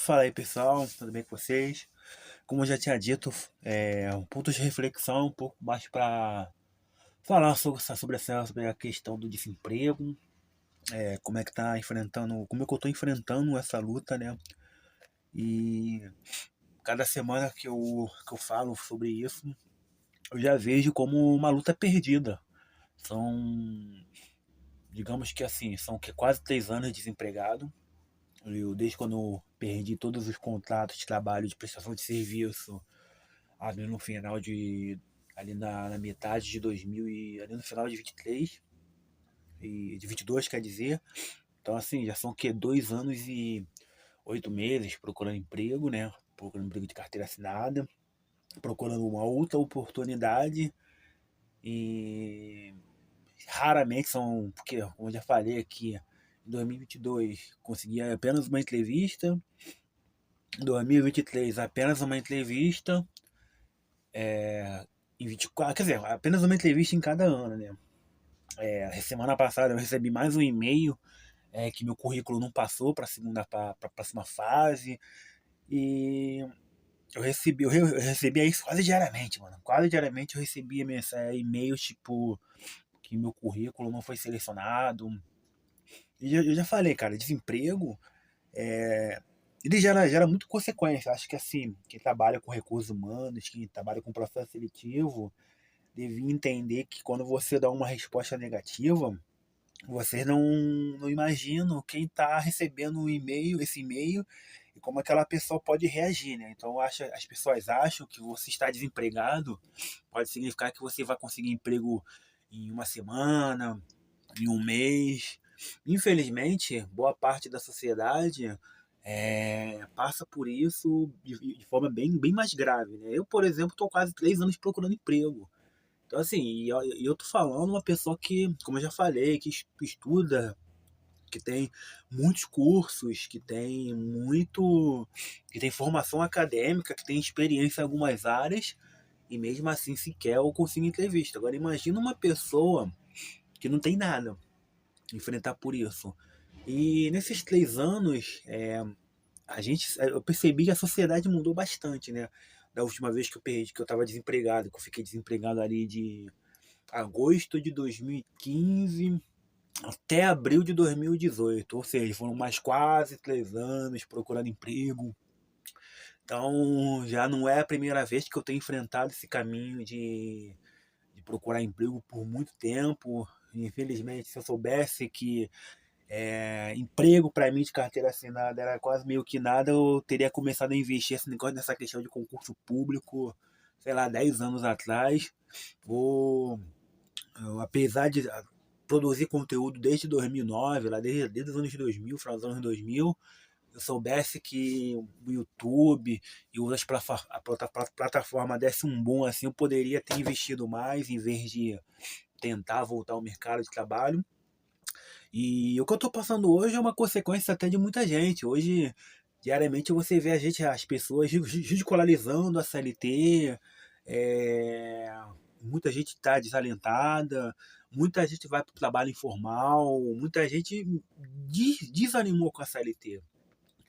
Fala aí pessoal, tudo bem com vocês? Como eu já tinha dito, um ponto de reflexão, um pouco mais para falar sobre a questão do desemprego, como é que tá enfrentando, como é que eu tô enfrentando essa luta, né? E cada semana que eu falo sobre isso, eu já vejo como uma luta perdida. São, digamos que assim, são quase 3 anos desempregado. Desde quando eu perdi todos os contratos de trabalho de prestação de serviço ali no final de. Ali na metade de 2000 e ali no final de 23 e de 22, quer dizer. Então, assim, já são o quê? 2 anos e 8 meses procurando emprego, né? Procurando emprego de carteira assinada, procurando uma outra oportunidade e raramente são, porque, como eu já falei aqui, em 2022 consegui apenas uma entrevista, em 2023 apenas uma entrevista, em 24, quer dizer, apenas uma entrevista em cada ano, né? Semana passada eu recebi mais um e-mail que meu currículo não passou para a próxima fase. E eu recebia isso quase diariamente, mano. Quase diariamente eu recebia e-mails tipo que meu currículo não foi selecionado. E eu já falei, cara, desemprego, ele gera muito consequência. Acho que assim, quem trabalha com recursos humanos, quem trabalha com processo seletivo, devia entender que quando você dá uma resposta negativa, vocês não imaginam quem está recebendo esse e-mail e como aquela pessoa pode reagir, né? Então as pessoas acham que você está desempregado, pode significar que você vai conseguir emprego em uma semana, em um mês. Infelizmente, boa parte da sociedade passa por isso de forma bem mais grave, né? Eu, por exemplo, estou quase 3 anos procurando emprego. Então, assim, e eu tô falando uma pessoa que, como eu já falei, que estuda, que tem muitos cursos, que tem formação acadêmica, que tem experiência em algumas áreas, e mesmo assim sequer eu consigo entrevista. Agora imagina uma pessoa que não tem nada, enfrentar por isso. E nesses 3 anos, eu percebi que a sociedade mudou bastante, né? Da última vez que eu estava desempregado, que eu fiquei desempregado ali de agosto de 2015 até abril de 2018, ou seja, foram mais quase 3 anos procurando emprego. Então já não é a primeira vez que eu tenho enfrentado esse caminho de procurar emprego por muito tempo. Infelizmente, se eu soubesse que emprego para mim de carteira assinada era quase meio que nada, eu teria começado a investir esse negócio nessa questão de concurso público, sei lá, 10 anos atrás. Ou apesar de produzir conteúdo desde 2009, lá desde os anos 2000, final dos anos 2000, eu soubesse que o YouTube e outras plataformas desse um boom assim, eu poderia ter investido mais em vez de tentar voltar ao mercado de trabalho. E o que eu estou passando hoje é uma consequência até de muita gente. Hoje, diariamente, você vê as pessoas ridicularizando a CLT, muita gente está desalentada, muita gente vai para o trabalho informal, muita gente desanimou com a CLT.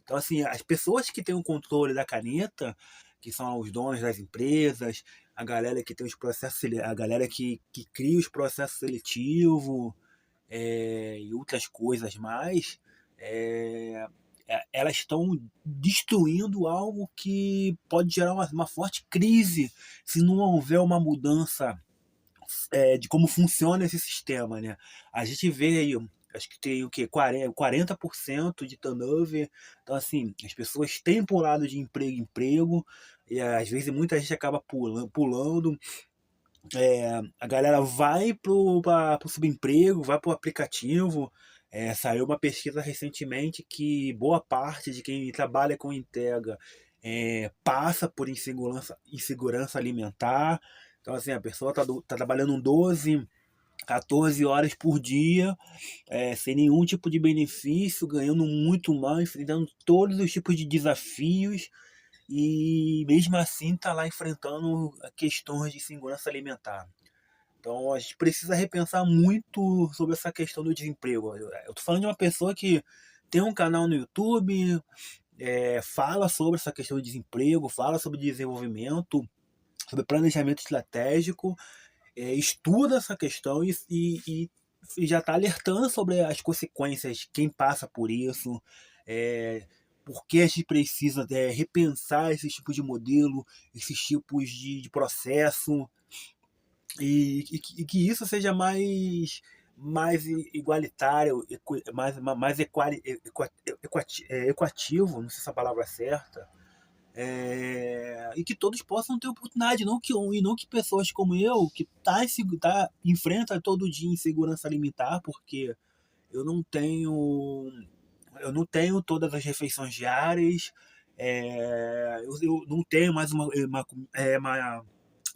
Então, assim, as pessoas que têm o controle da caneta, que são os donos das empresas, a galera que tem os processos, a galera que cria os processos seletivos, e outras coisas mais, é, elas estão destruindo algo que pode gerar uma forte crise se não houver uma mudança de como funciona esse sistema, né? A gente vê aí, acho que tem o quê? 40% de turnover. Então, assim, as pessoas têm pulado de emprego em emprego, e às vezes muita gente acaba pulando. A galera vai pro subemprego, vai pro aplicativo. Saiu uma pesquisa recentemente que boa parte de quem trabalha com entrega passa por insegurança alimentar. Então, assim, a pessoa tá trabalhando 12, 14 horas por dia, sem nenhum tipo de benefício, ganhando muito mal, enfrentando todos os tipos de desafios e mesmo assim tá lá enfrentando questões de segurança alimentar. Então a gente precisa repensar muito sobre essa questão do desemprego. Eu tô falando de uma pessoa que tem um canal no YouTube, fala sobre essa questão de desemprego, fala sobre desenvolvimento, sobre planejamento estratégico, estuda essa questão e já está alertando sobre as consequências, quem passa por isso, é, por que a gente precisa repensar esses tipos de modelo, esses tipos de processo, e que isso seja mais igualitário, equativo, não sei se é a palavra é certa, e que todos possam ter oportunidade, não que pessoas como eu, que enfrenta todo dia insegurança alimentar, porque eu não tenho, eu não tenho todas as refeições diárias, eu não tenho mais uma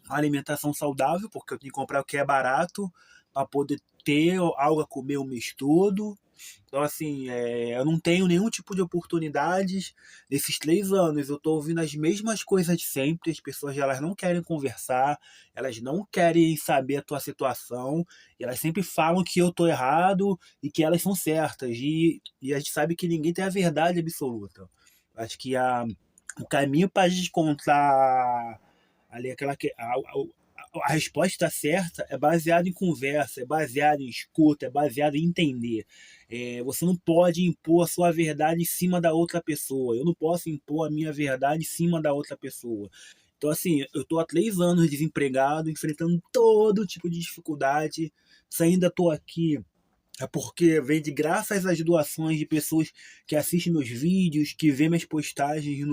alimentação saudável, porque eu tenho que comprar o que é barato para poder ter algo a comer o mês todo. Então, assim, eu não tenho nenhum tipo de oportunidades. Nesses 3 anos, eu estou ouvindo as mesmas coisas de sempre. As pessoas elas não querem conversar, elas não querem saber a tua situação, e elas sempre falam que eu estou errado e que elas são certas. E a gente sabe que ninguém tem a verdade absoluta. Acho que o caminho para a gente encontrar ali a resposta certa é baseada em conversa, é baseada em escuta, é baseada em entender. Você não pode impor a sua verdade em cima da outra pessoa. Eu não posso impor a minha verdade em cima da outra pessoa. Então, assim, eu estou há 3 anos desempregado, enfrentando todo tipo de dificuldade. Se ainda estou aqui, é porque vem de graças às doações de pessoas que assistem meus vídeos, que vê minhas postagens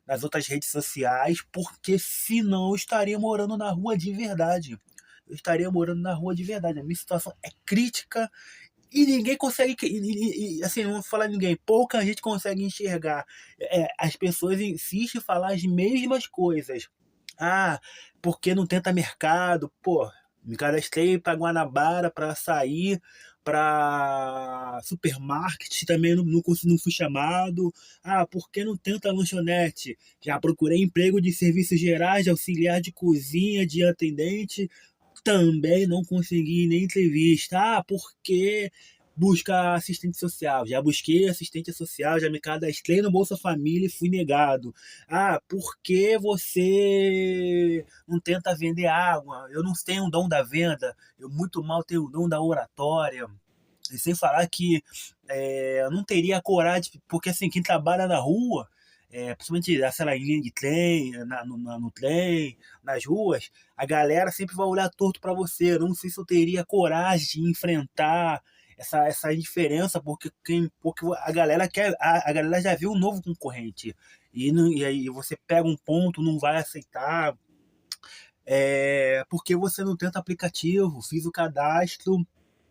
nas outras redes sociais, porque senão eu estaria morando na rua de verdade. Eu estaria morando na rua de verdade. A minha situação é crítica e ninguém consegue. Assim, não vou falar ninguém, pouca gente consegue enxergar. As pessoas insistem em falar as mesmas coisas. Ah, porque não tenta mercado? Pô, me cadastrei para Guanabara, para sair, para supermarket, também não fui chamado. Ah, por que não tenta lanchonete? Já procurei emprego de serviços gerais, de auxiliar de cozinha, de atendente, também não consegui nem entrevista. Ah, porque busca assistente social? Já busquei assistente social, já me cadastrei no Bolsa Família e fui negado. Ah, porque você não tenta vender água? Eu não tenho o dom da venda, eu muito mal tenho o dom da oratória. E sem falar que eu não teria coragem, porque assim, quem trabalha na rua, principalmente sei lá, em linha de trem, no trem, nas ruas, a galera sempre vai olhar torto para você. Eu não sei se eu teria coragem de enfrentar essa indiferença, porque a galera já viu um novo concorrente. E aí você pega um ponto, não vai aceitar, porque você não tenta aplicativo, fiz o cadastro,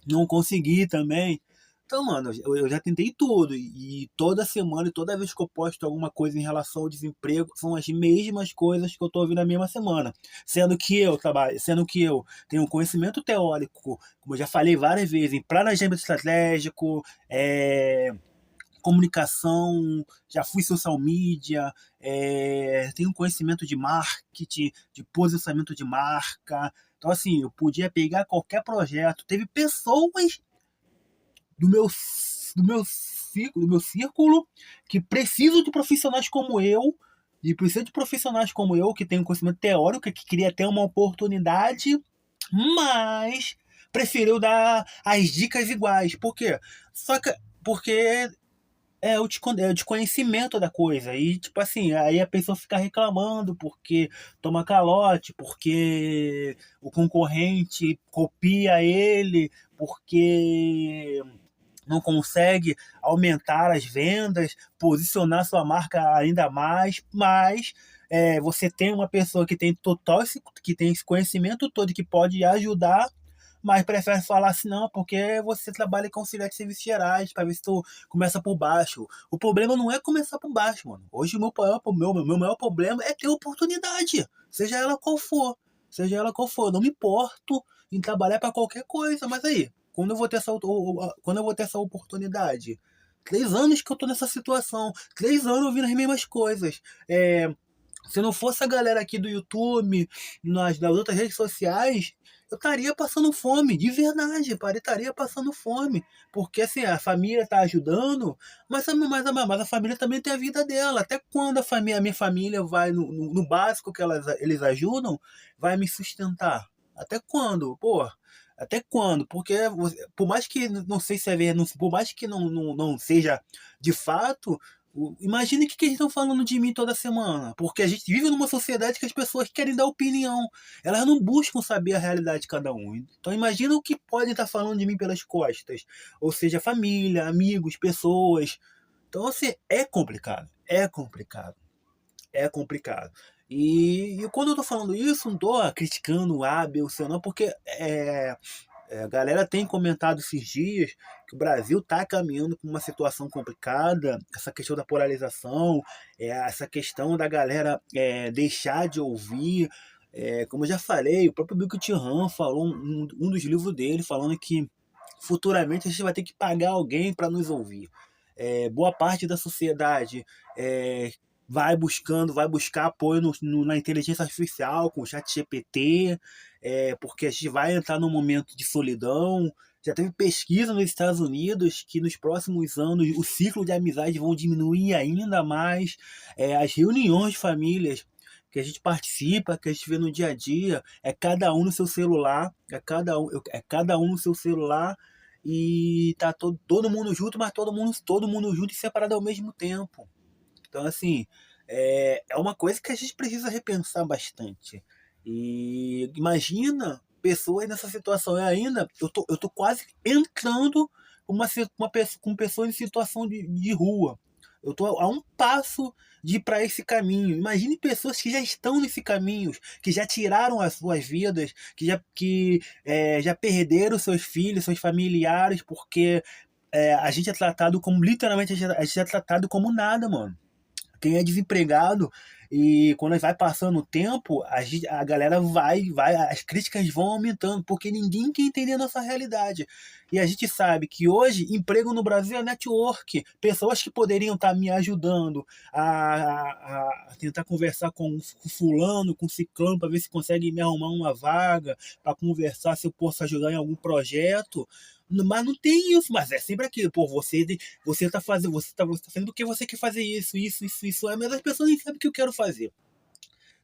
não consegui também. Então, mano, eu já tentei tudo. E toda semana e toda vez que eu posto alguma coisa em relação ao desemprego, são as mesmas coisas que eu tô ouvindo na mesma semana. Sendo que eu tenho conhecimento teórico, como eu já falei várias vezes, em planejamento estratégico, comunicação, já fui social media, tenho conhecimento de marketing, de posicionamento de marca. Então, assim, eu podia pegar qualquer projeto. Teve pessoas do meu, do meu círculo que precisam de profissionais como eu, e precisa de profissionais como eu, que tem um conhecimento teórico, que queria ter uma oportunidade, mas preferiu dar as dicas iguais. Por quê? Só que porque é o desconhecimento da coisa. E, tipo assim, aí a pessoa fica reclamando porque toma calote, porque o concorrente copia ele, porque não consegue aumentar as vendas, posicionar sua marca ainda mais, mas você tem uma pessoa que tem que tem esse conhecimento todo, que pode ajudar, mas prefere falar assim, não, porque você trabalha com auxiliar de serviços gerais, para ver se tu começa por baixo. O problema não é começar por baixo, mano. Hoje meu maior problema é ter oportunidade, seja ela qual for. Seja ela qual for. Eu não me importo em trabalhar para qualquer coisa, mas aí, quando eu vou ter essa oportunidade? 3 anos que eu tô nessa situação. 3 anos ouvindo as mesmas coisas. Se não fosse a galera aqui do YouTube, nas outras redes sociais, eu estaria passando fome, de verdade, estaria passando fome. Porque assim, a família está ajudando, mas a família também tem a vida dela. Até quando a minha família vai no básico que eles ajudam, vai me sustentar? Até quando? Pô, até quando? Porque por mais que não sei se é verdade, por mais que não seja de fato, imagine o que eles estão falando de mim toda semana. Porque a gente vive numa sociedade que as pessoas querem dar opinião. Elas não buscam saber a realidade de cada um. Então imagina o que podem estar falando de mim pelas costas. Ou seja, família, amigos, pessoas. Então, assim, é complicado. É complicado. É complicado. E quando eu tô falando isso, não tô criticando o A, B ou C, não, porque a galera tem comentado esses dias que o Brasil está caminhando para uma situação complicada, essa questão da polarização, essa questão da galera deixar de ouvir. Como eu já falei, o próprio Bill Tihan falou um dos livros dele falando que futuramente a gente vai ter que pagar alguém para nos ouvir. Boa parte da sociedade é, vai buscar apoio na inteligência artificial, com o chat GPT, porque a gente vai entrar num momento de solidão. Já teve pesquisa nos Estados Unidos que nos próximos anos o ciclo de amizade vão diminuir ainda mais. As reuniões de famílias que a gente participa, que a gente vê no dia a dia, é cada um no seu celular, é cada um no seu celular e tá todo mundo junto, mas todo mundo junto e separado ao mesmo tempo. Então, assim, é uma coisa que a gente precisa repensar bastante. E imagina pessoas nessa situação. E ainda, eu tô quase entrando com pessoas em situação de rua. Eu tô a um passo de ir para esse caminho. Imagine pessoas que já estão nesse caminho, que já tiraram as suas vidas, já perderam seus filhos, seus familiares, porque a gente é tratado como, literalmente, a gente é tratado como nada, mano. Quem é desempregado e quando vai passando o tempo, a galera as críticas vão aumentando, porque ninguém quer entender a nossa realidade. E a gente sabe que hoje, emprego no Brasil é network. Pessoas que poderiam estar me ajudando a tentar conversar com fulano, com ciclano, para ver se consegue me arrumar uma vaga, para conversar se eu posso ajudar em algum projeto. Mas não tem isso, mas é sempre aquilo, pô, você tá fazendo, você tá fazendo porque você quer fazer isso, mas as pessoas nem sabem o que eu quero fazer.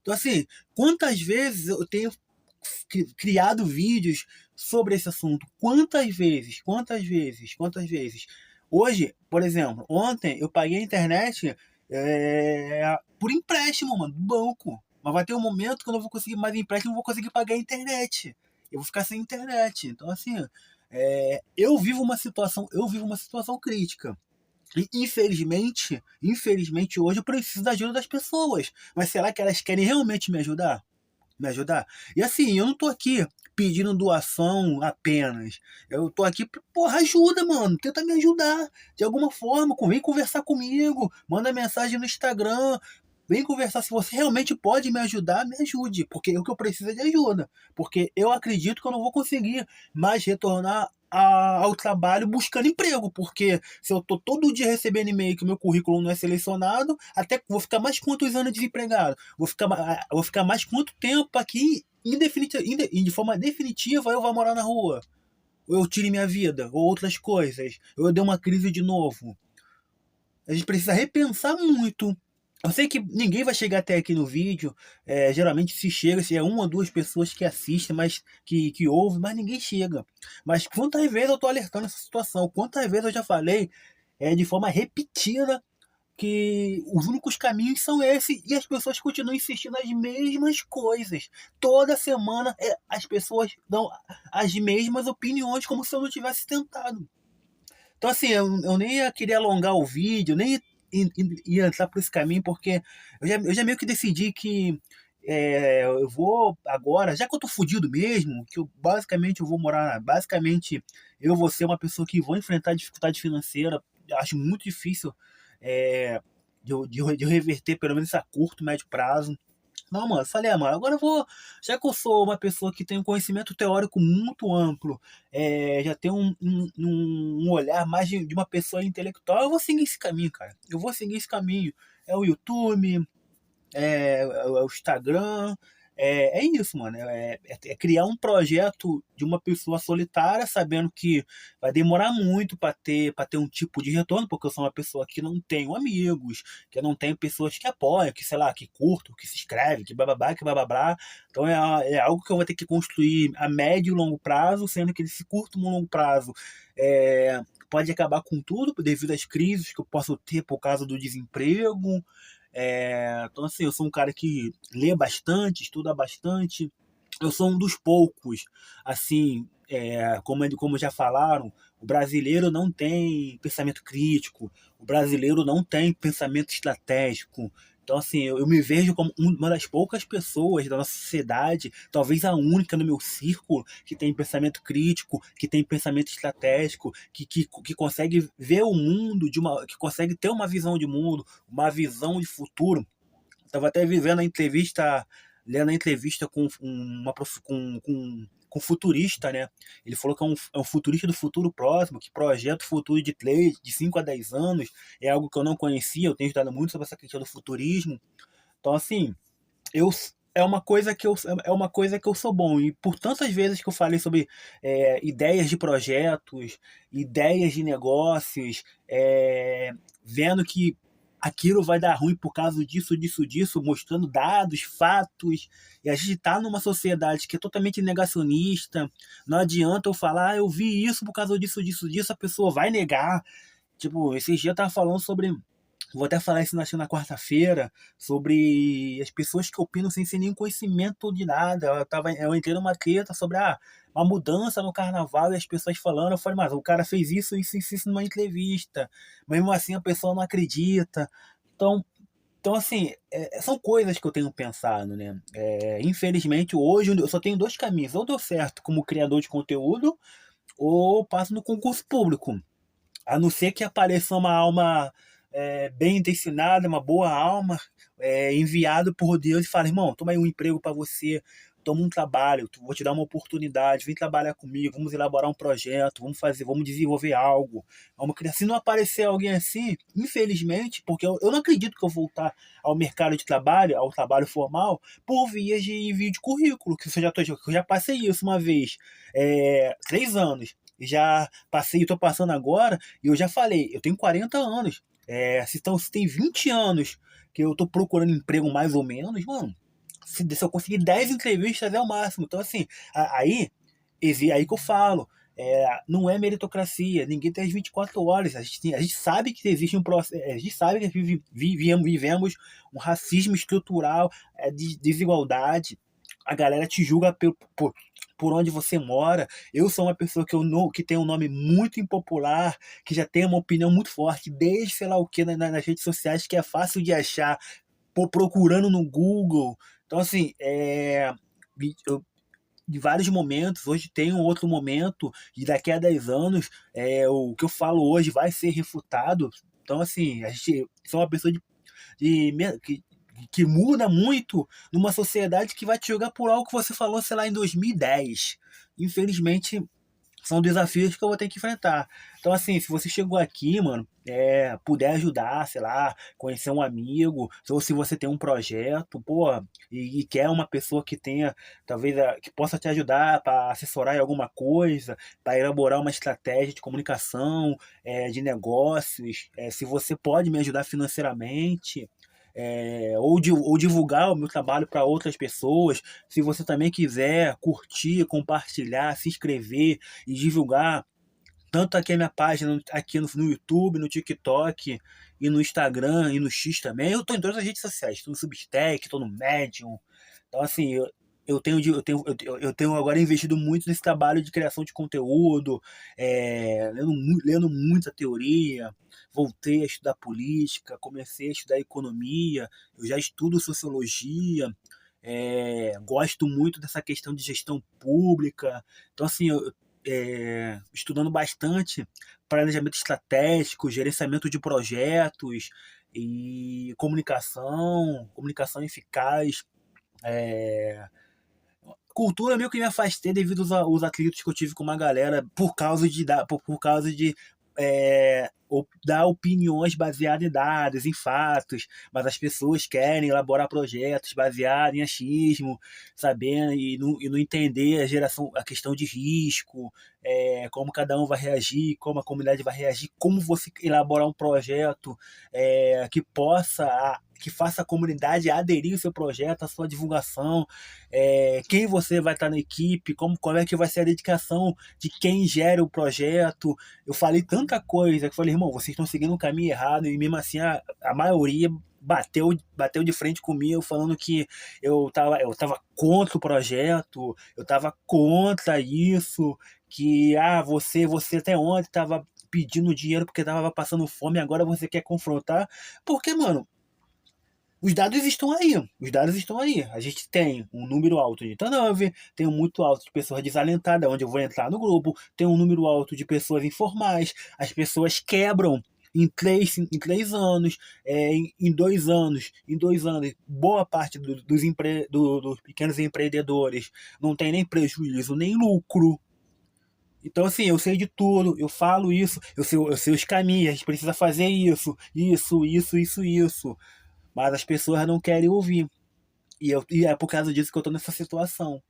Então, assim, quantas vezes eu tenho criado vídeos sobre esse assunto? Quantas vezes? Hoje, por exemplo, ontem eu paguei a internet por empréstimo, mano, do banco. Mas vai ter um momento que eu não vou conseguir mais empréstimo, não vou conseguir pagar a internet. Eu vou ficar sem internet. Então, assim, eu vivo uma situação crítica. E, infelizmente hoje eu preciso da ajuda das pessoas. Mas será que elas querem realmente me ajudar? Me ajudar? E assim, eu não tô aqui pedindo doação apenas. Eu tô aqui, porra, ajuda, mano. Tenta me ajudar de alguma forma. Vem conversar comigo. Manda mensagem no Instagram. Vem conversar. Se você realmente pode me ajudar, me ajude. Porque o que eu preciso é de ajuda. Porque eu acredito que eu não vou conseguir mais retornar ao trabalho buscando emprego. Porque se eu tô todo dia recebendo e-mail que o meu currículo não é selecionado, até vou ficar mais quantos anos desempregado? Vou ficar mais quanto tempo aqui de forma definitiva eu vou morar na rua? Ou eu tire minha vida? Ou outras coisas? Ou eu dei uma crise de novo? A gente precisa repensar muito. Eu sei que ninguém vai chegar até aqui no vídeo. Geralmente se chega, se é uma ou duas pessoas que assistem, mas que ouvem, mas ninguém chega. Mas quantas vezes eu tô alertando essa situação? Quantas vezes eu já falei de forma repetida que os únicos caminhos são esses e as pessoas continuam insistindo nas mesmas coisas. Toda semana as pessoas dão as mesmas opiniões como se eu não tivesse tentado. Então, assim, eu nem ia querer alongar o vídeo, nem ia entrar por esse caminho, porque eu já meio que decidi que eu vou agora, já que eu tô fudido mesmo, que basicamente eu vou morar, basicamente eu vou ser uma pessoa que vou enfrentar dificuldade financeira, acho muito difícil de eu reverter, pelo menos a curto, médio prazo. Não, mano, eu falei, mano, agora eu vou. Já que eu sou uma pessoa que tem um conhecimento teórico muito amplo, já tem um olhar mais de uma pessoa intelectual, eu vou seguir esse caminho, cara. Eu vou seguir esse caminho. É o YouTube, é o Instagram, é isso, mano. É criar um projeto de uma pessoa solitária, sabendo que vai demorar muito para ter um tipo de retorno, porque eu sou uma pessoa que não tenho amigos, que eu não tenho pessoas que apoiam, que, sei lá, que curtam, que se inscrevem, que bababá, que bababá. Então é algo que eu vou ter que construir a médio e longo prazo, sendo que esse curto e longo prazo pode acabar com tudo devido às crises que eu posso ter por causa do desemprego. Então, assim, eu sou um cara que lê bastante, estuda bastante. Eu sou um dos poucos, assim, como já falaram, o brasileiro não tem pensamento crítico, o brasileiro não tem pensamento estratégico. Então, assim, eu me vejo como uma das poucas pessoas da nossa sociedade, talvez a única no meu círculo, que tem pensamento crítico, que tem pensamento estratégico, que consegue ver o mundo que consegue ter uma visão de mundo, uma visão de futuro. Estava até vivendo a entrevista, lendo a entrevista com um futurista, né? Ele falou que é um futurista do futuro próximo, que projeta o futuro de 5 a 10 anos. É algo que eu não conhecia, eu tenho estudado muito sobre essa questão do futurismo. Então, assim, eu é uma coisa que eu sou bom. E por tantas vezes que eu falei sobre ideias de projetos, ideias de negócios, vendo que aquilo vai dar ruim por causa disso, disso, disso, mostrando dados, fatos, e a gente está numa sociedade que é totalmente negacionista. Não adianta eu falar, eu vi isso por causa disso, disso, disso, a pessoa vai negar. Tipo, esses dias eu tava falando sobre. Vou até falar isso na quarta-feira, sobre as pessoas que opinam sem ser nenhum conhecimento de nada. Eu entrei numa treta sobre uma mudança no carnaval e as pessoas falando. Eu falei, mas o cara fez isso, isso numa entrevista. Mesmo assim a pessoa não acredita. Então, então assim, são coisas que eu tenho pensado, né? Infelizmente, hoje eu só tenho dois caminhos. Ou deu certo como criador de conteúdo, ou passo no concurso público. A não ser que apareça uma alma bem intencionada, uma boa alma, enviado por Deus e fala, irmão, toma aí um emprego para você, toma um trabalho, vou te dar uma oportunidade, vem trabalhar comigo, vamos elaborar um projeto, vamos desenvolver algo, vamos criar. Se não aparecer alguém assim, infelizmente, porque eu não acredito que eu vou voltar ao mercado de trabalho, ao trabalho formal, por vias de envio de currículo, que eu já passei isso uma vez, 3 anos. Já passei, estou passando agora, e eu já falei, eu tenho 40 anos. Se tem 20 anos que eu tô procurando emprego mais ou menos, mano, se eu conseguir 10 entrevistas é o máximo. Então, assim, aí que eu falo, não é meritocracia, ninguém tem as 24 horas. A gente sabe que existe um processo, a gente sabe que vivemos um racismo estrutural, de desigualdade. A galera te julga por onde você mora. Eu sou uma pessoa que tem um nome muito impopular, que já tem uma opinião muito forte, desde sei lá o que nas redes sociais, que é fácil de achar, procurando no Google. Então, assim, de vários momentos, hoje tem um outro momento, e daqui a 10 anos, o que eu falo hoje vai ser refutado. Então, assim, a gente sou uma pessoa de, que muda muito numa sociedade que vai te julgar por algo que você falou, sei lá, em 2010. Infelizmente, são desafios que eu vou ter que enfrentar. Então, assim, se você chegou aqui, mano, puder ajudar, sei lá, conhecer um amigo, ou se você tem um projeto, pô, e quer uma pessoa que tenha, talvez, que possa te ajudar para assessorar em alguma coisa, para elaborar uma estratégia de comunicação, de negócios, se você pode me ajudar financeiramente, ou divulgar o meu trabalho para outras pessoas. Se você também quiser curtir, compartilhar, se inscrever e divulgar tanto aqui a minha página aqui no YouTube, no TikTok e no Instagram e no X também. Eu tô em todas as redes sociais, tô no Substack, tô no Medium. Então, assim, eu tenho agora investido muito nesse trabalho de criação de conteúdo, lendo muita teoria, voltei a estudar política, comecei a estudar economia, eu já estudo sociologia, gosto muito dessa questão de gestão pública. Então, assim, estudando bastante planejamento estratégico, gerenciamento de projetos e comunicação eficaz. Cultura meio que me afastei devido aos atritos que eu tive com uma galera por causa de dar opiniões baseadas em dados, em fatos, mas as pessoas querem elaborar projetos baseados em achismo, sabendo e não entender a questão de risco, como cada um vai reagir, como a comunidade vai reagir, como você elaborar um projeto que faça a comunidade aderir ao seu projeto, à sua divulgação, quem você vai estar na equipe, como é que vai ser a dedicação de quem gera o projeto. Eu falei tanta coisa que eu falei, irmão, vocês estão seguindo um caminho errado, e mesmo assim a maioria bateu de frente comigo, falando que eu tava contra o projeto, eu tava contra isso, que você até ontem tava pedindo dinheiro porque tava passando fome, agora você quer confrontar. Porque, mano, os dados estão aí, os dados estão aí. A gente tem um número alto de turnover, tem um muito alto de pessoas desalentadas, onde eu vou entrar no grupo, tem um número alto de pessoas informais, as pessoas quebram em três anos, em dois anos, boa parte dos pequenos empreendedores não tem nem prejuízo, nem lucro. Então, assim, eu sei de tudo, eu falo isso, eu sei os caminhos, a gente precisa fazer isso. Mas as pessoas não querem ouvir. E é por causa disso que eu tô nessa situação.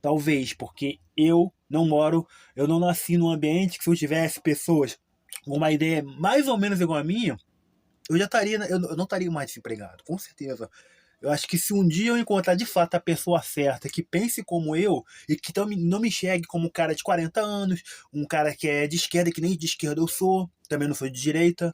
Talvez porque eu não nasci num ambiente que, se eu tivesse pessoas com uma ideia mais ou menos igual a minha, eu não estaria mais desempregado, com certeza. Eu acho que se um dia eu encontrar de fato a pessoa certa, que pense como eu, e que não me enxergue como um cara de 40 anos, um cara que é de esquerda, que nem de esquerda eu sou, também não sou de direita,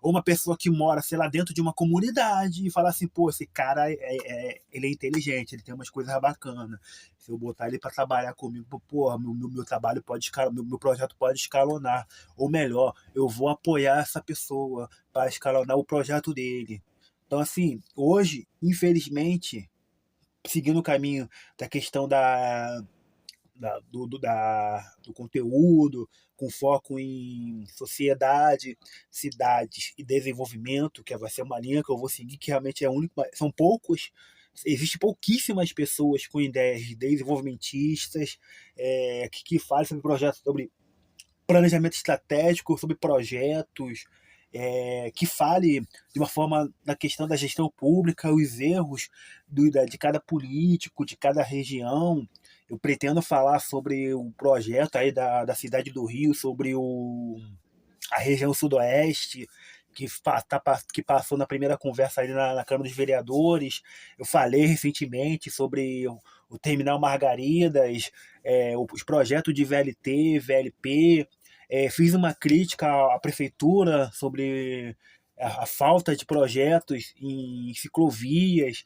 ou uma pessoa que mora, sei lá, dentro de uma comunidade e falar assim, pô, esse cara ele é inteligente, ele tem umas coisas bacanas. Se eu botar ele para trabalhar comigo, porra, meu trabalho pode escalar, meu projeto pode escalonar. Ou melhor, eu vou apoiar essa pessoa para escalonar o projeto dele. Então, assim, hoje, infelizmente, seguindo o caminho da questão do conteúdo, com foco em sociedade, cidades e desenvolvimento, que vai ser uma linha que eu vou seguir, que realmente é a única. São poucos. Existem pouquíssimas pessoas com ideias desenvolvimentistas, que falam sobre projetos, sobre planejamento estratégico, sobre projetos, que fale de uma forma na questão da gestão pública, os erros de cada político, de cada região. Eu pretendo falar sobre o projeto aí da cidade do Rio, sobre a região sudoeste, que passou na primeira conversa ali na Câmara dos Vereadores. Eu falei recentemente sobre o Terminal Margaridas, os projetos de VLT, VLP. Fiz uma crítica à prefeitura sobre a falta de projetos em ciclovias,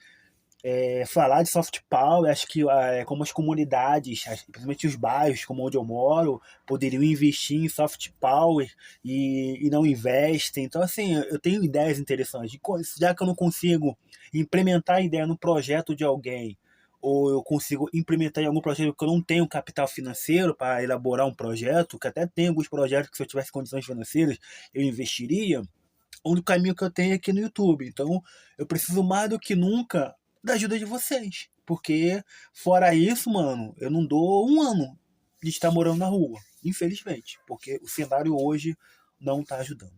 falar de soft power. Acho que como as comunidades, principalmente os bairros, como onde eu moro, poderiam investir em soft power e não investem. Então, assim, eu tenho ideias interessantes. Já que eu não consigo implementar a ideia no projeto de alguém, ou eu consigo implementar em algum projeto que eu não tenho capital financeiro para elaborar um projeto, que até tem alguns projetos que, se eu tivesse condições financeiras, eu investiria. O único caminho que eu tenho é aqui no YouTube. Então, eu preciso mais do que nunca da ajuda de vocês. Porque, fora isso, mano, eu não dou um ano de estar morando na rua. Infelizmente. Porque o cenário hoje não tá ajudando.